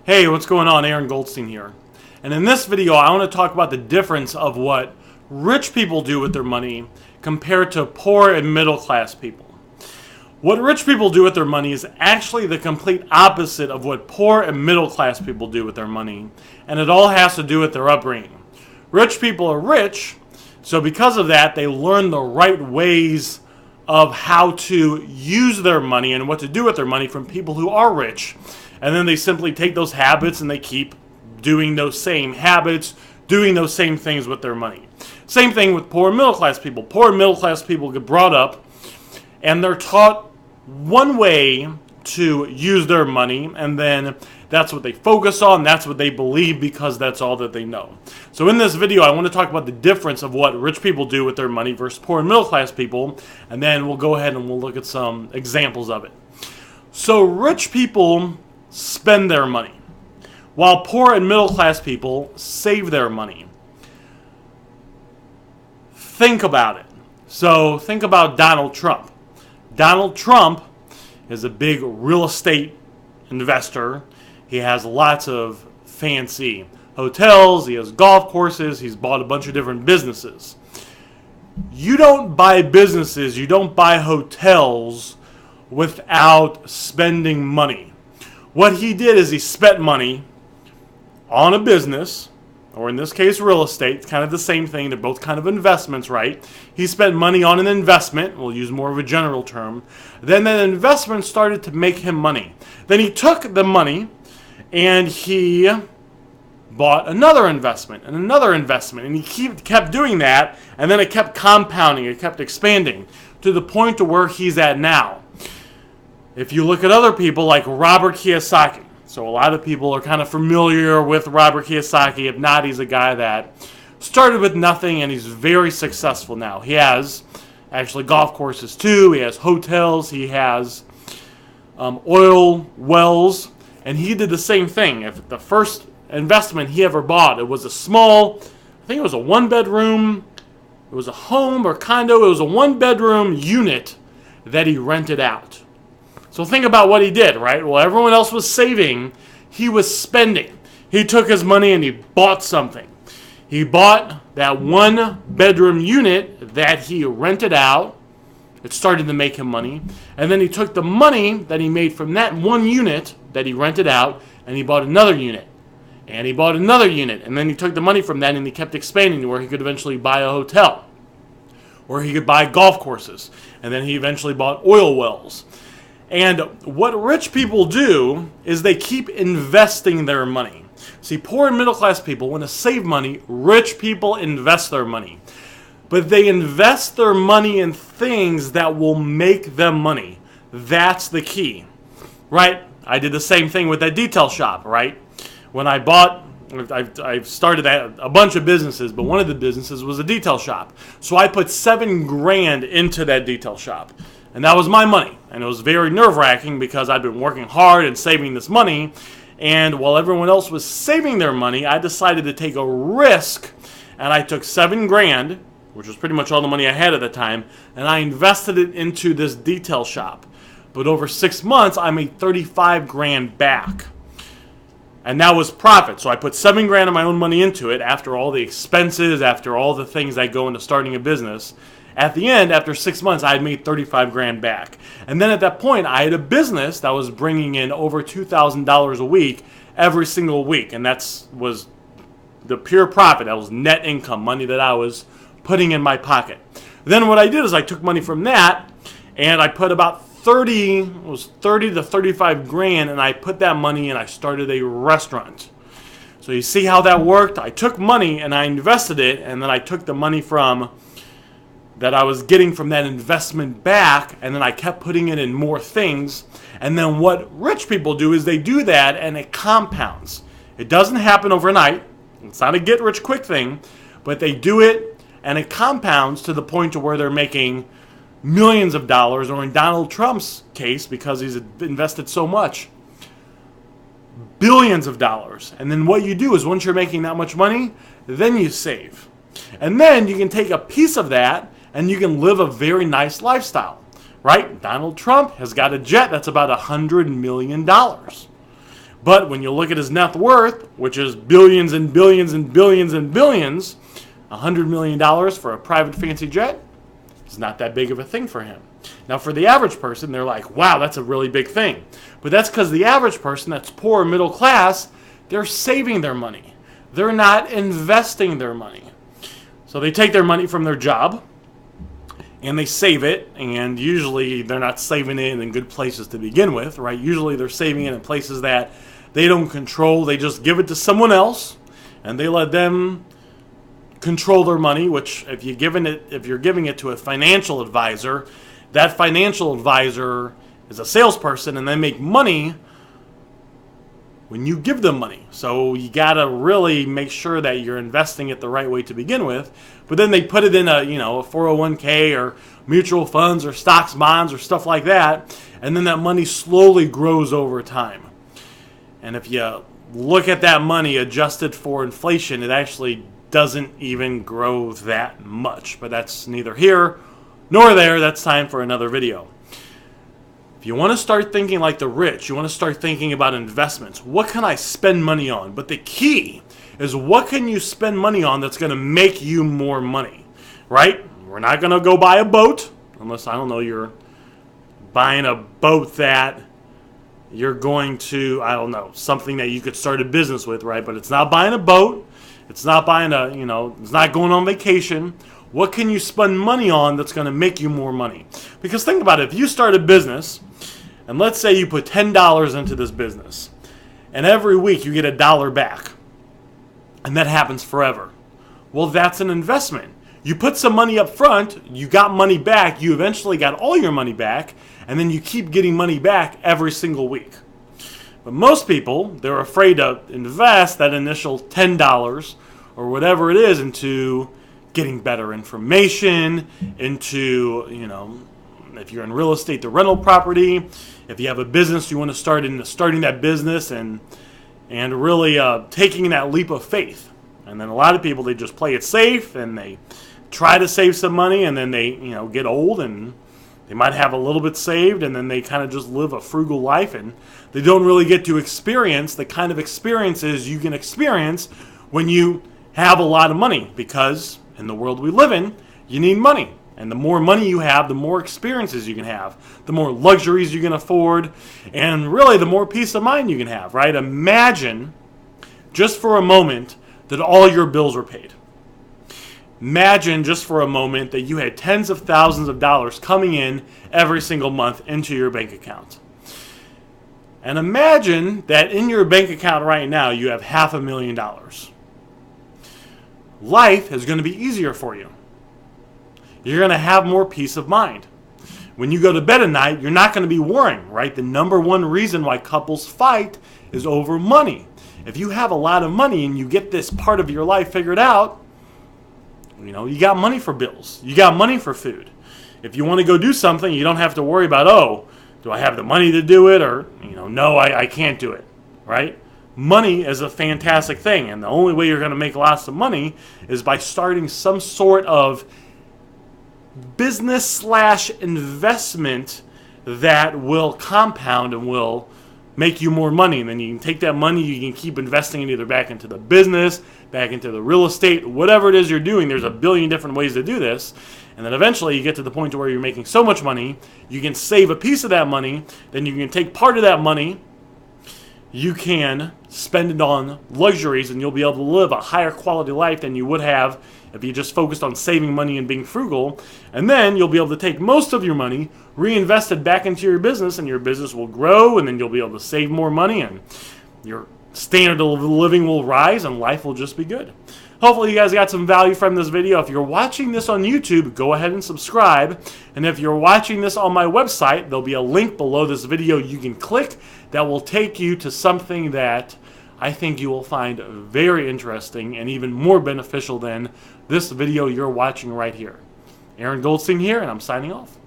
Hey, what's going on? Aaron Goldsten here. And in this video, I want to talk about the difference of what rich people do with their money compared to poor and middle class people. What rich people do with their money is actually the complete opposite of what poor and middle class people do with their money. And it all has to do with their upbringing. Rich people are rich, so because of that, they learn the right ways of how to use their money and what to do with their money from people who are rich. And then they simply take those habits and they keep doing those same habits, doing those same things with their money. Same thing with poor and middle class people. Poor and middle class people get brought up and they're taught one way to use their money, and then that's what they focus on, that's what they believe because that's all that they know. So in this video, I want to talk about the difference of what rich people do with their money versus poor and middle class people, and then we'll go ahead and we'll look at some examples of it. So rich people spend their money, while poor and middle class people save their money. Think about it. So think about Donald Trump. Donald Trump is a big real estate investor. He has lots of fancy hotels, he has golf courses, he's bought a bunch of different businesses. You don't buy businesses, you don't buy hotels without spending money. What he did is he spent money on a business, or in this case real estate. It's kind of the same thing. They're both kind of investments, right? He spent money on an investment. We'll use more of a general term. Then that investment started to make him money. Then he took the money and he bought another investment and another investment. And he kept doing that, and then it kept compounding. It kept expanding to the point to where he's at now. If you look at other people like Robert Kiyosaki, so a lot of people are kind of familiar with Robert Kiyosaki. If not, he's a guy that started with nothing and he's very successful now. He has actually golf courses too. He has hotels. He has oil wells. And he did the same thing. If the first investment he ever bought, it was a small, I think it was a one-bedroom, it was a home or condo. It was a one-bedroom unit that he rented out. So think about what he did, right? Well, everyone else was saving. He was spending. He took his money and he bought something. He bought that one-bedroom unit that he rented out. It started to make him money. And then he took the money that he made from that one unit that he rented out, and he bought another unit. And he bought another unit. And then he took the money from that and he kept expanding to where he could eventually buy a hotel. Or he could buy golf courses. And then he eventually bought oil wells. And what rich people do is they keep investing their money. See, poor and middle class people want to save money. Rich people invest their money. But they invest their money in things that will make them money. That's the key, right? I did the same thing with that detail shop, right? When I've started a bunch of businesses, but one of the businesses was a detail shop. So I put $7,000 into that detail shop. And that was my money. And it was very nerve-wracking because I'd been working hard and saving this money. And while everyone else was saving their money, I decided to take a risk. And I took $7,000, which was pretty much all the money I had at the time, and I invested it into this detail shop. But over 6 months, I made $35,000 back. And that was profit. So I put $7,000 of my own money into it after all the expenses, after all the things that go into starting a business. At the end, after 6 months, I had made $35,000 back. And then at that point, I had a business that was bringing in over $2,000 a week every single week. And that was the pure profit. That was net income, money that I was putting in my pocket. Then what I did is I took money from that and I put about 30 to $35,000, and I put that money and I started a restaurant. So you see how that worked? I took money and I invested it, and then I took the money that I was getting from that investment back, and then I kept putting it in more things. And then what rich people do is they do that and it compounds. It doesn't happen overnight. It's not a get-rich-quick thing, but they do it and it compounds to the point to where they're making millions of dollars, or in Donald Trump's case, because he's invested so much, billions of dollars. And then what you do is once you're making that much money, then you save. And then you can take a piece of that and you can live a very nice lifestyle, right? Donald Trump has got a jet that's about $100 million. But when you look at his net worth, which is billions and billions and billions and billions, $100 million for a private fancy jet is not that big of a thing for him. Now, for the average person, they're like, wow, that's a really big thing. But that's because the average person that's poor or middle class, they're saving their money. They're not investing their money. So they take their money from their job and they save it, and usually they're not saving it in good places to begin with, right? Usually they're saving it in places that they don't control. They just give it to someone else and they let them control their money, which if you're giving it to a financial advisor, that financial advisor is a salesperson and they make money when you give them money. So you got to really make sure that you're investing it the right way to begin with. But then they put it in a 401k or mutual funds or stocks, bonds or stuff like that. And then that money slowly grows over time. And if you look at that money adjusted for inflation, it actually doesn't even grow that much. But that's neither here nor there. That's time for another video. If you want to start thinking like the rich, you want to start thinking about investments. What can I spend money on? But the key is, what can you spend money on that's going to make you more money, right? We're not going to go buy a boat unless, I don't know, you're buying a boat that you're going to, I don't know, something that you could start a business with, right? But it's not buying a boat. It's not buying it's not going on vacation. What can you spend money on that's going to make you more money? Because think about it. If you start a business, and let's say you put $10 into this business, and every week you get $1 back, and that happens forever. Well, that's an investment. You put some money up front, you got money back, you eventually got all your money back, and then you keep getting money back every single week. But most people, they're afraid to invest that initial $10 or whatever it is into getting better information, into, if you're in real estate, the rental property. If you have a business, you want to start into starting that business and really taking that leap of faith. And then a lot of people, they just play it safe and they try to save some money, and then they get old and they might have a little bit saved, and then they kind of just live a frugal life, and they don't really get to experience the kind of experiences you can experience when you have a lot of money. Because in the world we live in, you need money. And the more money you have, the more experiences you can have, the more luxuries you can afford, and really the more peace of mind you can have, right? Imagine, just for a moment, that all your bills were paid. Imagine just for a moment that you had tens of thousands of dollars coming in every single month into your bank account. And imagine that in your bank account right now, you have $500,000. Life is going to be easier for you. You're going to have more peace of mind. When you go to bed at night, you're not going to be worrying, right? The number one reason why couples fight is over money. If you have a lot of money and you get this part of your life figured out, you got money for bills. You got money for food. If you want to go do something, you don't have to worry about, do I have the money to do it? Or, no, I can't do it, right? Money is a fantastic thing. And the only way you're going to make lots of money is by starting some sort of business/investment that will compound and will make you more money. And then you can take that money, you can keep investing it either back into the business, back into the real estate, whatever it is you're doing. There's a billion different ways to do this. And then eventually you get to the point to where you're making so much money, you can save a piece of that money, then you can take part of that money, you can spend it on luxuries, and you'll be able to live a higher quality life than you would have if you just focused on saving money and being frugal. And then you'll be able to take most of your money, reinvest it back into your business, and your business will grow, and then you'll be able to save more money, and your standard of living will rise, and life will just be good. Hopefully you guys got some value from this video. If you're watching this on YouTube, go ahead and subscribe. And if you're watching this on my website, there'll be a link below this video you can click that will take you to something that I think you will find very interesting and even more beneficial than this video you're watching right here. Aaron Goldsten here, and I'm signing off.